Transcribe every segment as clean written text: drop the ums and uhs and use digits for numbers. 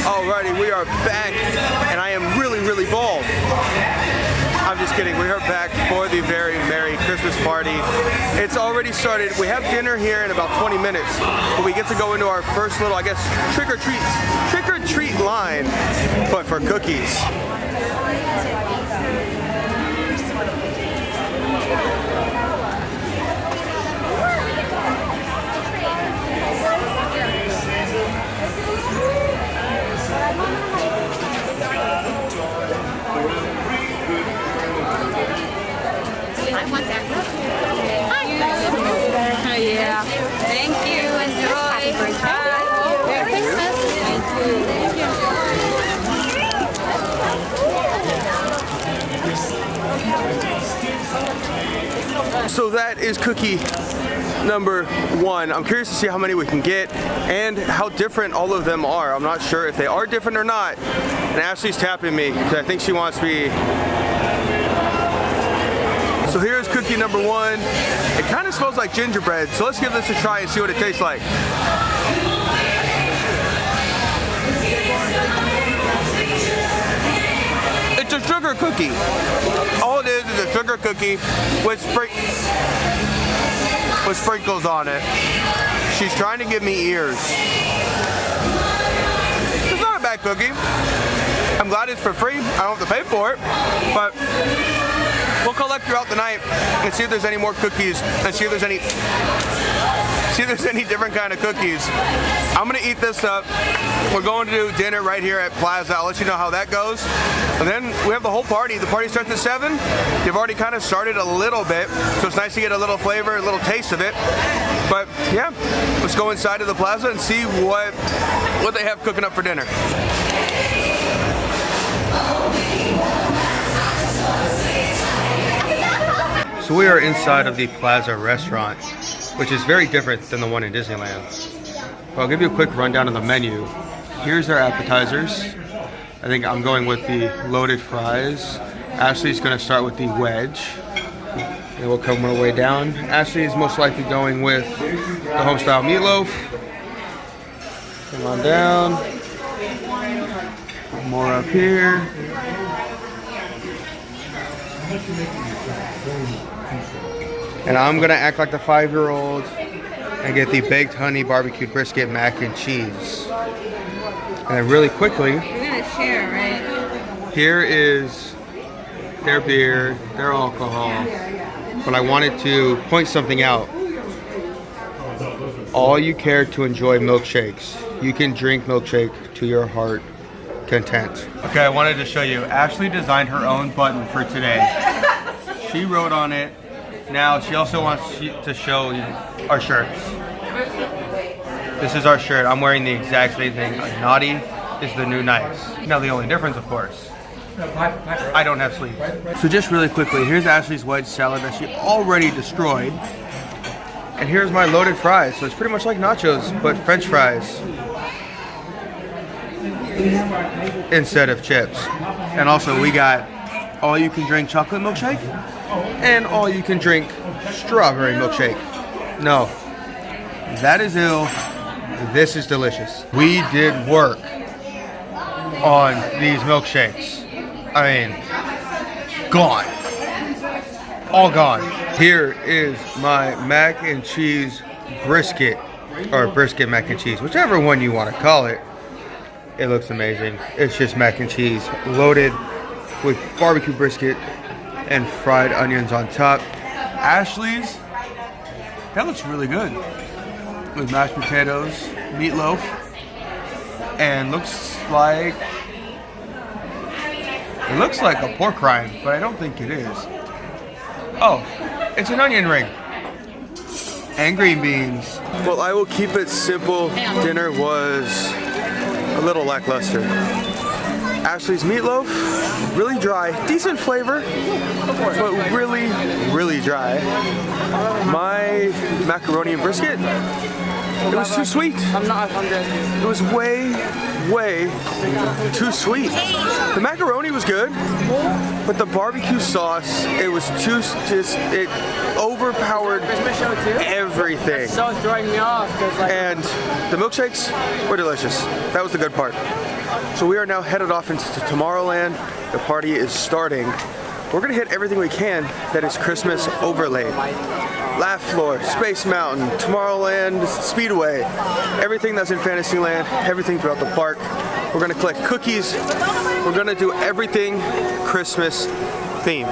Alrighty, we are back, and I am really, really bald. I'm just kidding. We are back for the very Merry Christmas party. It's already started. We have dinner here in about 20 minutes, but we get to go into our first little, I guess, trick-or-treat line, but for cookies. I want that. Hi. Yeah. Thank you. Enjoy. Merry Christmas. Thank you. So that is cookie number 1. I'm curious to see how many we can get and how different all of them are. I'm not sure if they are different or not. And Ashley's tapping me because I think she wants me. So here's cookie number 1. It kind of smells like gingerbread, so let's give this a try and see what it tastes like. It's a sugar cookie. All it is a sugar cookie with sprinkles on it. She's trying to give me ears. It's not a bad cookie. I'm glad it's for free. I don't have to pay for it, but we'll collect throughout the night and see if there's any more cookies and see if there's any different kind of cookies. I'm gonna eat this up. We're going to do dinner right here at Plaza. I'll let you know how that goes. And then we have the whole party. The party starts at 7. They've already kind of started a little bit, so it's nice to get a little flavor, a little taste of it. But yeah, let's go inside of the Plaza and see what they have cooking up for dinner. So we are inside of the Plaza restaurant, which is very different than the one in Disneyland. So I'll give you a quick rundown of the menu. Here's their appetizers. I think I'm going with the loaded fries. Ashley's gonna start with the wedge. And we'll come our way down. Ashley is most likely going with the homestyle meatloaf. Come on down. More up here. And I'm gonna act like the 5-year-old and get the baked honey barbecued brisket mac and cheese. And then really quickly, You're gonna share, right? here is their beer, their alcohol. But I wanted to point something out. All you care to enjoy milkshakes. You can drink milkshake to your heart content. Okay, I wanted to show you. Ashley designed her own button for today. She wrote on it. Now she also wants to show you our shirts. This is our shirt. I'm wearing the exact same thing. Naughty is the new nice. Now the only difference, of course, I don't have sleeves. So just really quickly, here's Ashley's wedge salad that she already destroyed. And here's my loaded fries. So it's pretty much like nachos, but French fries instead of chips. And also we got all you can drink chocolate milkshake and all you can drink strawberry milkshake. No, that is ill. This is delicious. We did work on these milkshakes. I mean, gone. All gone. Here is my mac and cheese brisket, or brisket mac and cheese, whichever one you want to call it. It looks amazing. It's just mac and cheese loaded with barbecue brisket and fried onions on top. Ashley's, that looks really good. With mashed potatoes, meatloaf, and looks like a pork rind, but I don't think it is. Oh, it's an onion ring. And green beans. Well, I will keep it simple. Dinner was a little lackluster. Ashley's meatloaf, really dry, decent flavor, but really, really dry. My macaroni and brisket, it was too sweet. I'm not 100. It was way too sweet. The macaroni was good, but the barbecue sauce, it was too, it overpowered everything. So throwing me off. And the milkshakes were delicious. That was the good part. So we are now headed off into Tomorrowland. The party is starting. We're gonna hit everything we can that is Christmas overlaid. Laugh Floor, Space Mountain, Tomorrowland, Speedway, everything that's in Fantasyland, everything throughout the park. We're gonna collect cookies. We're gonna do everything Christmas themed.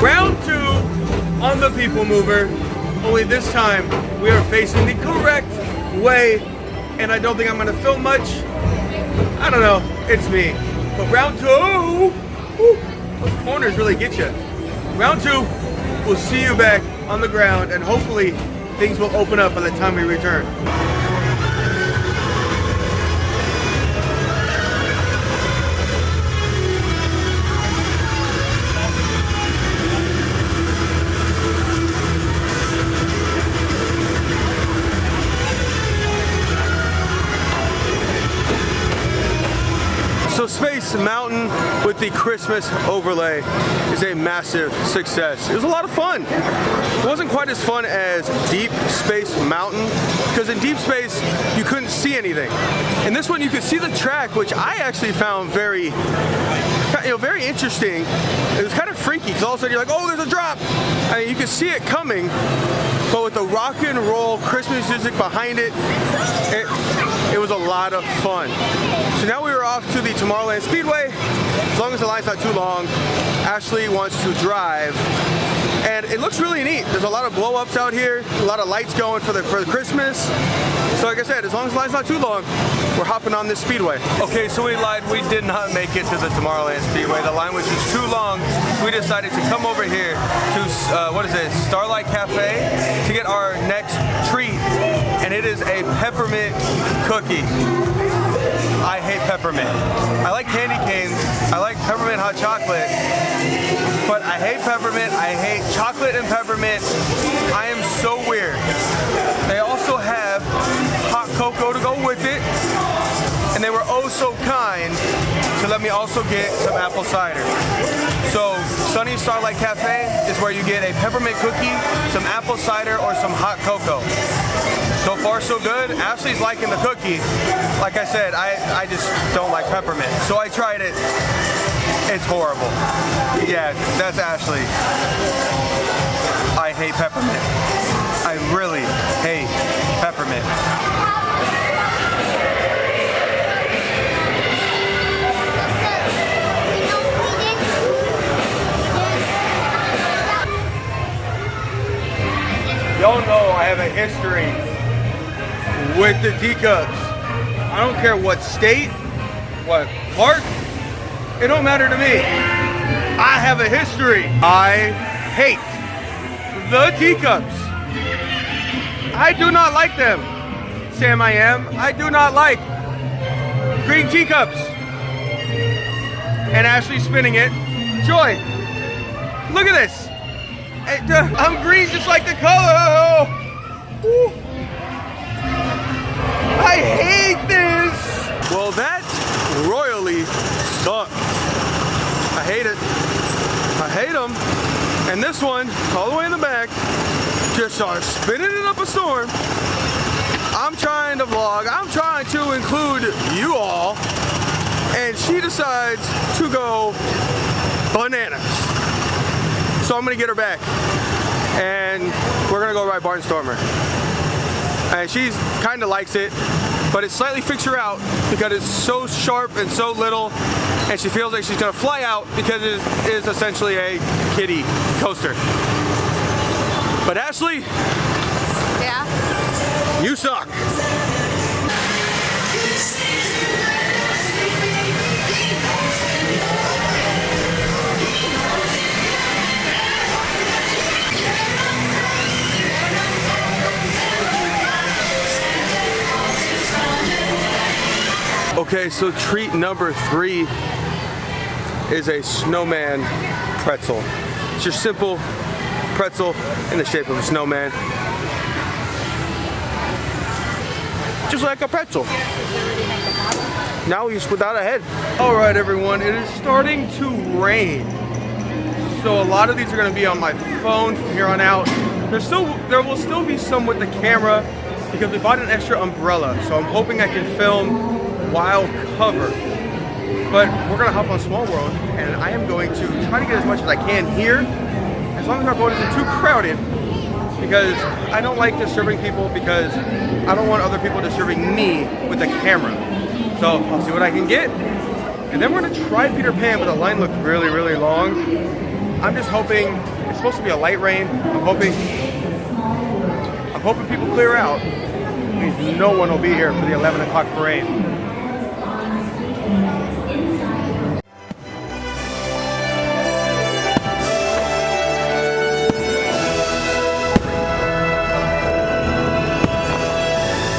Round 2 on the Peoplemover. Only this time we are facing the correct way, and I don't think I'm gonna film much. I don't know, it's me. But round 2, woo, those corners really get you. Round 2, we'll see you back on the ground, and hopefully things will open up by the time we return. So Space Mountain with the Christmas overlay is a massive success. It was a lot of fun. It wasn't quite as fun as Deep Space Mountain, because in Deep Space you couldn't see anything. In this one you could see the track, which I actually found very interesting. It was kind of freaky because all of a sudden you're like, oh, there's a drop. I mean, you could see it coming, but with the rock and roll Christmas music behind it, it was a lot of fun. So now we are off to the Tomorrowland Speedway. As long as the line's not too long, Ashley wants to drive. And it looks really neat. There's a lot of blow-ups out here, a lot of lights going for the Christmas. So like I said, as long as the line's not too long, we're hopping on this speedway. Okay, so we lied. We did not make it to the Tomorrowland Speedway. The line was just too long. So we decided to come over here to, what is it, Starlight Cafe to get our next treat. And it is a peppermint cookie. I hate peppermint. I like candy canes. I like peppermint hot chocolate. But I hate peppermint. I hate chocolate and peppermint. I am so weird. They also have hot cocoa to go with it. And they were oh so kind to let me also get some apple cider. So Sunny Starlight Cafe is where you get a peppermint cookie, some apple cider, or some hot cocoa. So far so good. Ashley's liking the cookie. Like I said, I just don't like peppermint. So I tried it. It's horrible. Yeah, that's Ashley. I hate peppermint. I really hate peppermint. Y'all know I have a history with the teacups. I don't care what state, what park, it don't matter to me. I have a history. I hate the teacups. I do not like them. Sam I am. I do not like green teacups. And Ashley's spinning it. Joy, look at this. I'm green just like the color. Ooh. I hate this. Well, that royally sucks. I hate it. I hate them. And this one, all the way in the back, just starts spinning it up a storm. I'm trying to vlog. I'm trying to include you all. And she decides to go bananas. So I'm gonna get her back. And we're gonna go ride Barnstormer. And she kind of likes it, but it slightly freaks her out because it's so sharp and so little, and she feels like she's gonna fly out because it is essentially a kiddie coaster. But Ashley, Yeah? you suck. Okay, so treat number 3 is a snowman pretzel. It's your simple pretzel in the shape of a snowman. Just like a pretzel. Now he's without a head. All right, everyone, it is starting to rain. So a lot of these are gonna be on my phone from here on out. There will still be some with the camera because we bought an extra umbrella. So I'm hoping I can film while covered. But we're gonna hop on Small World and I am going to try to get as much as I can here, as long as our boat isn't too crowded, because I don't like disturbing people, because I don't want other people disturbing me with the camera. So I'll see what I can get. And then we're gonna try Peter Pan, but the line looked really, really long. I'm just hoping, it's supposed to be a light rain. I'm hoping people clear out. Means no one will be here for the 11 o'clock parade.